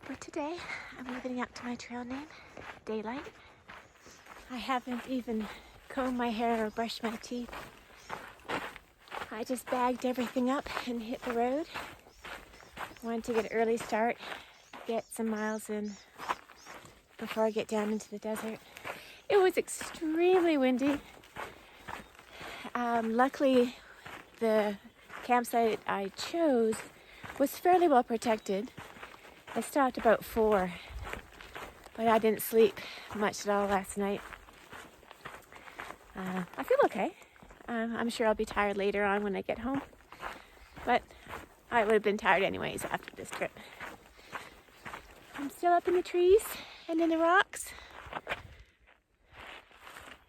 For today, I'm living up to my trail name, Daylight. I haven't even combed my hair or brushed my teeth. I just bagged everything up and hit the road. Wanted to get an early start, get some miles in before I get down into the desert. It was extremely windy. Luckily, the campsite I chose was fairly well protected. I stopped about 4, but I didn't sleep much at all last night. I feel okay. I'm sure I'll be tired later on when I get home, but I would have been tired anyways after this trip. I'm still up in the trees and in the rocks.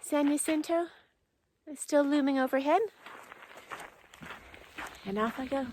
San Jacinto is still looming overhead, and off I go.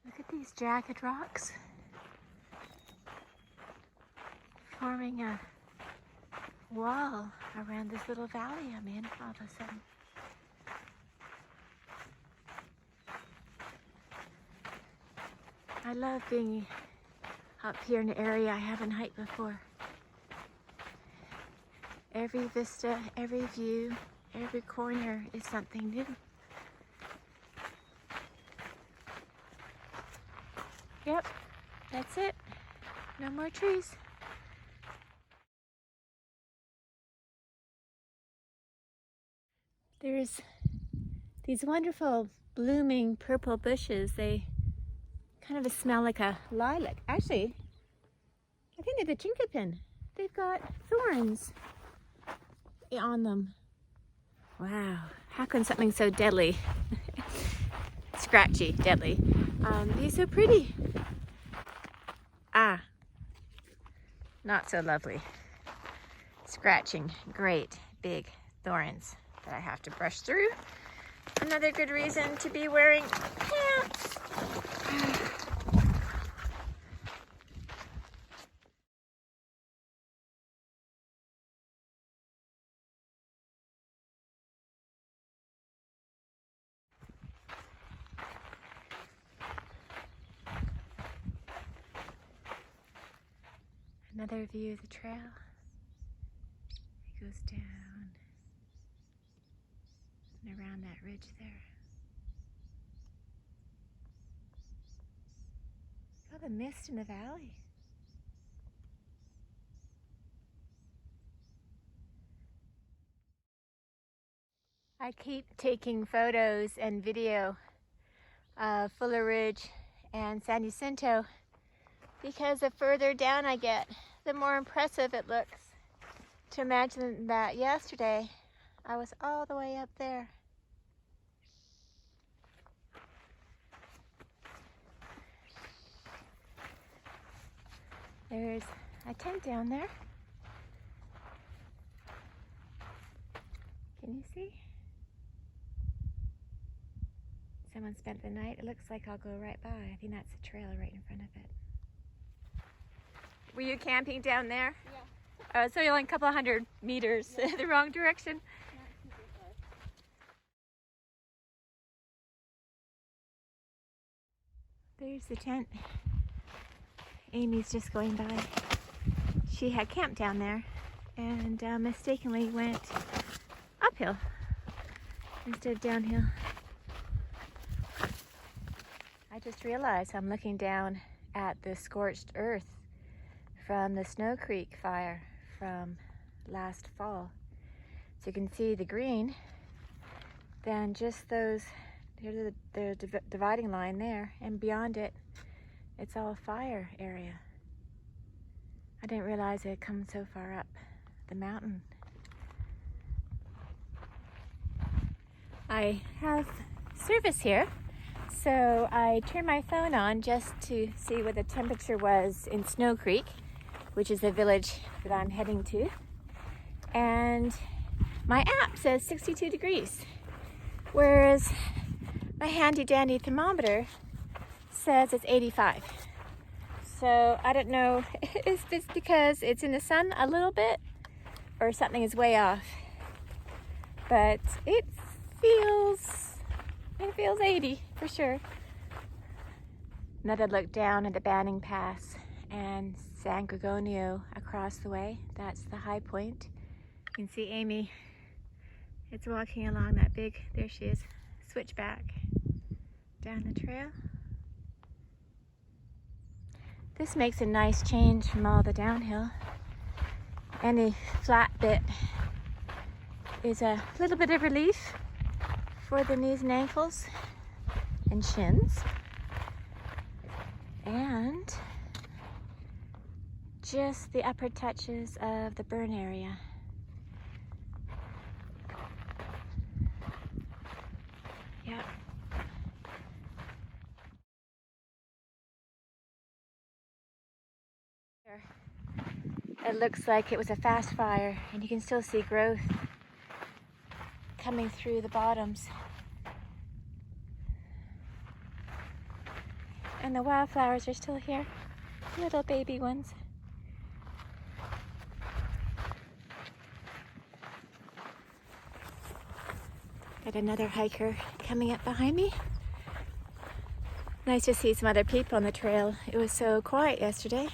Look at these jagged rocks forming a wall around this little valley I'm in all of a sudden. I love being up here in an area I haven't hiked before. Every vista, every view, every corner is something new. Yep, that's it. No more trees. There's these wonderful blooming purple bushes. They kind of smell like a lilac. Actually, I think they're the chinkapin. They've got thorns on them. Wow, how can something so deadly, scratchy, deadly, be so pretty? Ah, not so lovely. Scratching, great big thorns that I have to brush through. Another good reason to be wearing pants. Another view of the trail. It goes down and around that ridge there. Look at the mist in the valley. I keep taking photos and video of Fuller Ridge and San Jacinto because the further down I get, the more impressive it looks. To imagine that yesterday I was all the way up there. There's a tent down there. Can you see? Someone spent the night. It looks like I'll go right by. I think that's the trail right in front of it. Were you camping down there? Yeah. So you're only a couple of 100 meters the wrong direction. There's the tent. Amy's just going by. She had camped down there and mistakenly went uphill instead of downhill. I just realized I'm looking down at the scorched earth from the Snow Creek fire from last fall. So you can see the green, then just those, there's the dividing line there, and beyond it, it's all fire area. I didn't realize it had come so far up the mountain. I have service here, so I turned my phone on just to see what the temperature was in Snow Creek, which is the village that I'm heading to. And my app says 62 degrees, whereas my handy dandy thermometer says it's 85. So I don't know if it's because it's in the sun a little bit or something is way off. But it's feels 80 for sure. Another look down at the Banning Pass and San Gorgonio across the way. That's the high point. You can see Amy. It's walking along that big, there she is, switchback down the trail. This makes a nice change from all the downhill. Any flat bit is a little bit of relief for the knees and ankles and shins. And just the upper touches of the burn area. Yep. It looks like it was a fast fire, and you can still see growth coming through the bottoms. And the wildflowers are still here, little baby ones. Got another hiker coming up behind me. Nice to see some other people on the trail. It was so quiet yesterday.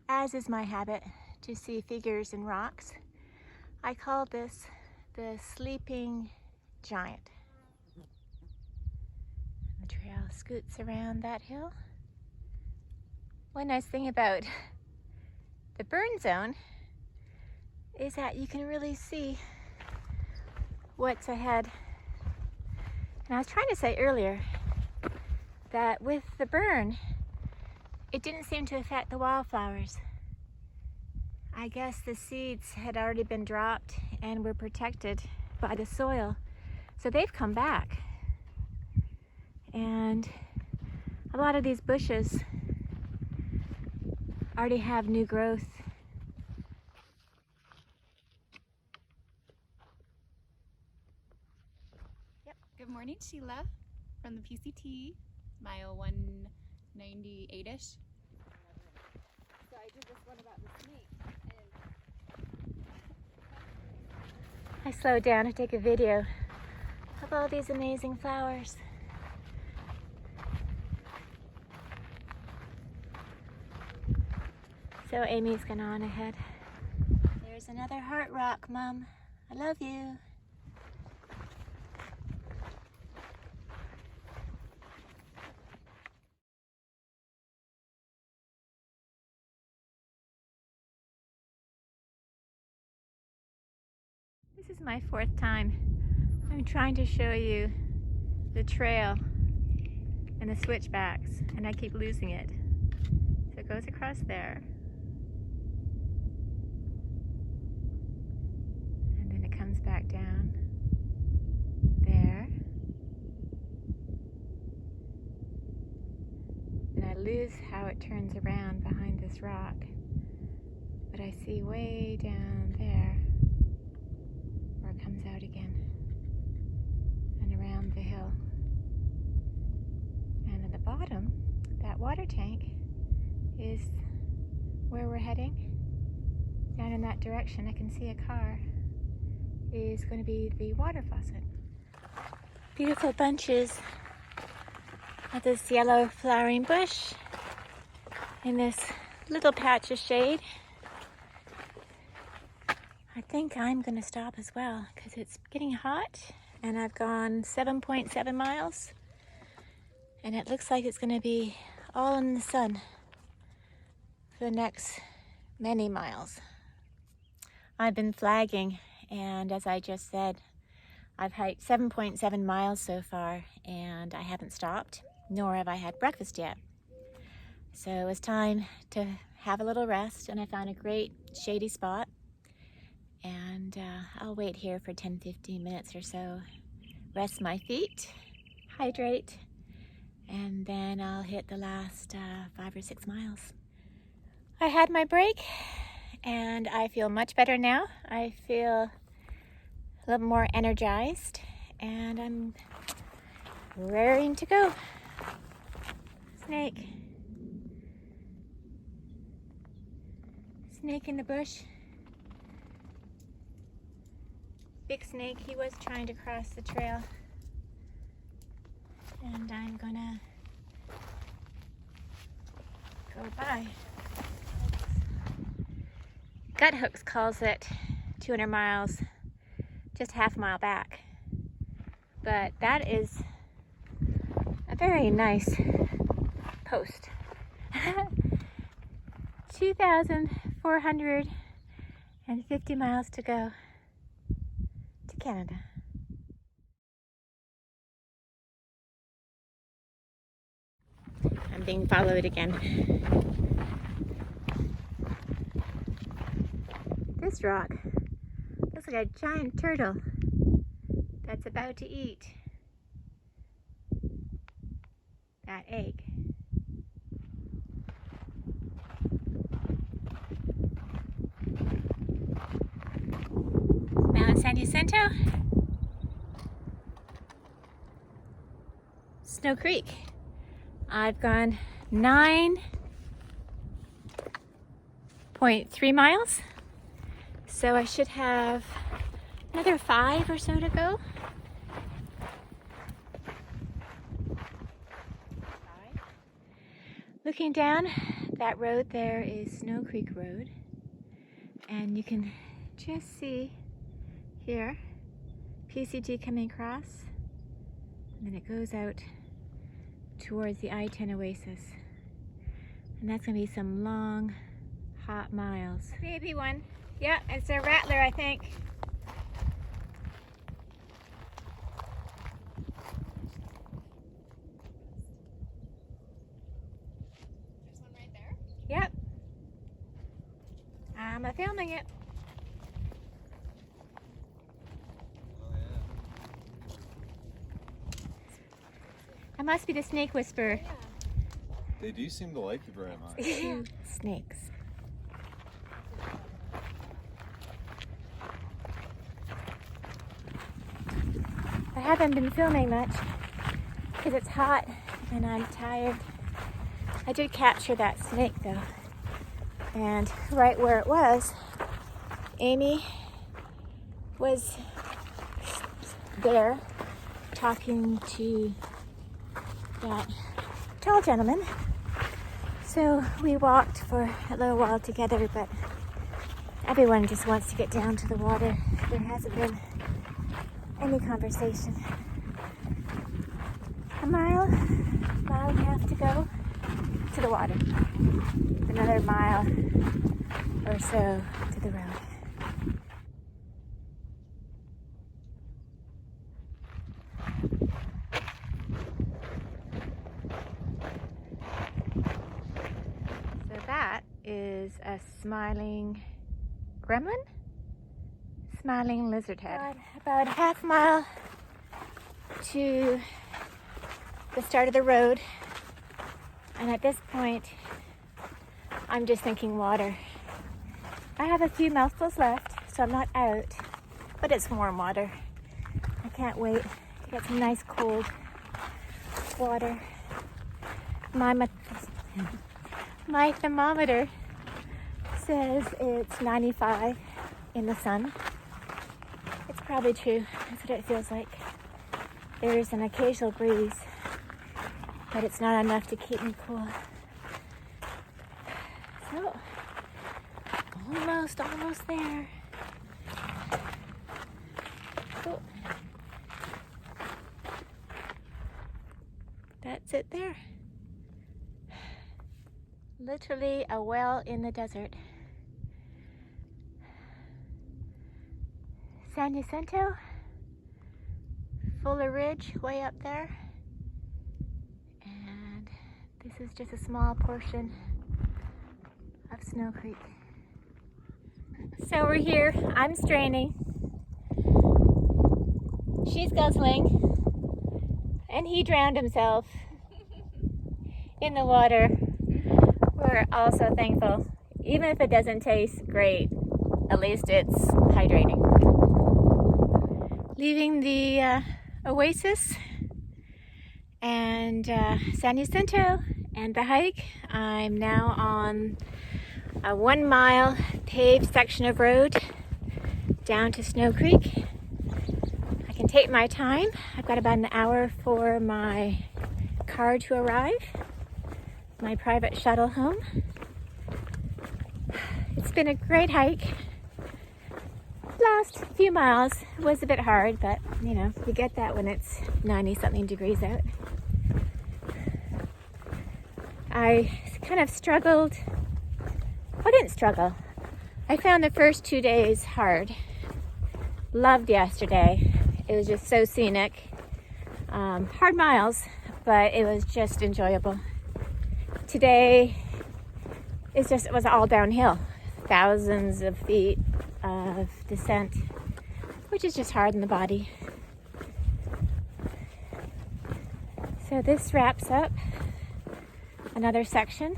As is my habit, to see figures in rocks. I call this the sleeping giant. The trail scoots around that hill. One nice thing about the burn zone is that you can really see what's ahead. And I was trying to say earlier that with the burn, it didn't seem to affect the wildflowers. I guess the seeds had already been dropped and were protected by the soil. So they've come back. And a lot of these bushes already have new growth. Yep. Good morning, Sheila, from the PCT, mile 198-ish. So I did this one about the snake. I slowed down to take a video of all these amazing flowers. So Amy's gone on ahead. There's another heart rock, Mom. I love you. This is my 4th time. I'm trying to show you the trail and the switchbacks, and I keep losing it. So it goes across there. And then it comes back down there. And I lose how it turns around behind this rock. But I see way down there where it comes out again and around the hill. And at the bottom, that water tank is where we're heading. Down in that direction, I can see a car, is going to be the water faucet. Beautiful bunches of this yellow flowering bush in this little patch of shade. I think I'm going to stop as well because it's getting hot and I've gone 7.7 miles and it looks like it's going to be all in the sun for the next many miles. I've been flagging, and as I just said, I've hiked 7.7 miles so far and I haven't stopped, nor have I had breakfast yet. So it was time to have a little rest, and I found a great shady spot. And I'll wait here for 10-15 minutes or so, rest my feet, hydrate, and then I'll hit the last 5 or 6 miles. I had my break and I feel much better now. I feel a little more energized and I'm raring to go. Snake. Snake in the bush. big snake. He was trying to cross the trail. And I'm gonna go by. Gut Hooks calls it 200 miles, just half a mile back. But that is a very nice post. 2,450 miles to go to Canada. I'm being followed again. This rock looks like a giant turtle that's about to eat that egg. Mount San Jacinto, Snow Creek. I've gone 9.3 miles, so I should have another 5 or so to go. Looking down, that road there is Snow Creek Road, and you can just see here PCT coming across, and then it goes out towards the I-10 Oasis, and that's gonna be some long, hot miles. Baby one, yeah, it's a rattler, I think. There's one right there. Yep, I'm filming it. I must be the snake whisperer. Yeah. They do seem to like you very much. Snakes. I haven't been filming much because it's hot and I'm tired. I did capture that snake though. And right where it was, Amy was there talking to that tall gentleman. So we walked for a little while together, but everyone just wants to get down to the water. There hasn't been any conversation. A mile and a half to go to the water. Another mile or so to the road. So that is a smiling gremlin? Smiling lizard head. About a half mile to the start of the road. And at this point, I'm just thinking water. I have a few mouthfuls left, so I'm not out, but it's warm water. I can't wait to get some nice cold water. My thermometer says it's 95 in the sun. It's probably true. That's what it feels like. There's an occasional breeze, but it's not enough to keep me cool. So, almost there. Oh. That's it there. Literally a well in the desert. San Jacinto, Fuller Ridge way up there, and this is just a small portion of Snow Creek. So we're here, I'm straining, she's guzzling, and he drowned himself in the water. We're also thankful, even if it doesn't taste great, at least it's hydrating. Leaving the Oasis and San Jacinto and the hike, I'm now on a 1 mile paved section of road down to Snow Creek. can take my time. I've got about an hour for my car to arrive, my private shuttle home. It's been a great hike. Last few miles was a bit hard, but you know, you get that when it's 90-something degrees out. I kind of struggled. I didn't struggle. I found the first 2 days hard. Loved yesterday. It was just so scenic. Hard miles, but it was just enjoyable. Today, it was all downhill. Thousands of feet of descent, which is just hard on the body. So this wraps up another section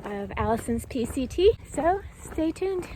of Allison's PCT. So stay tuned.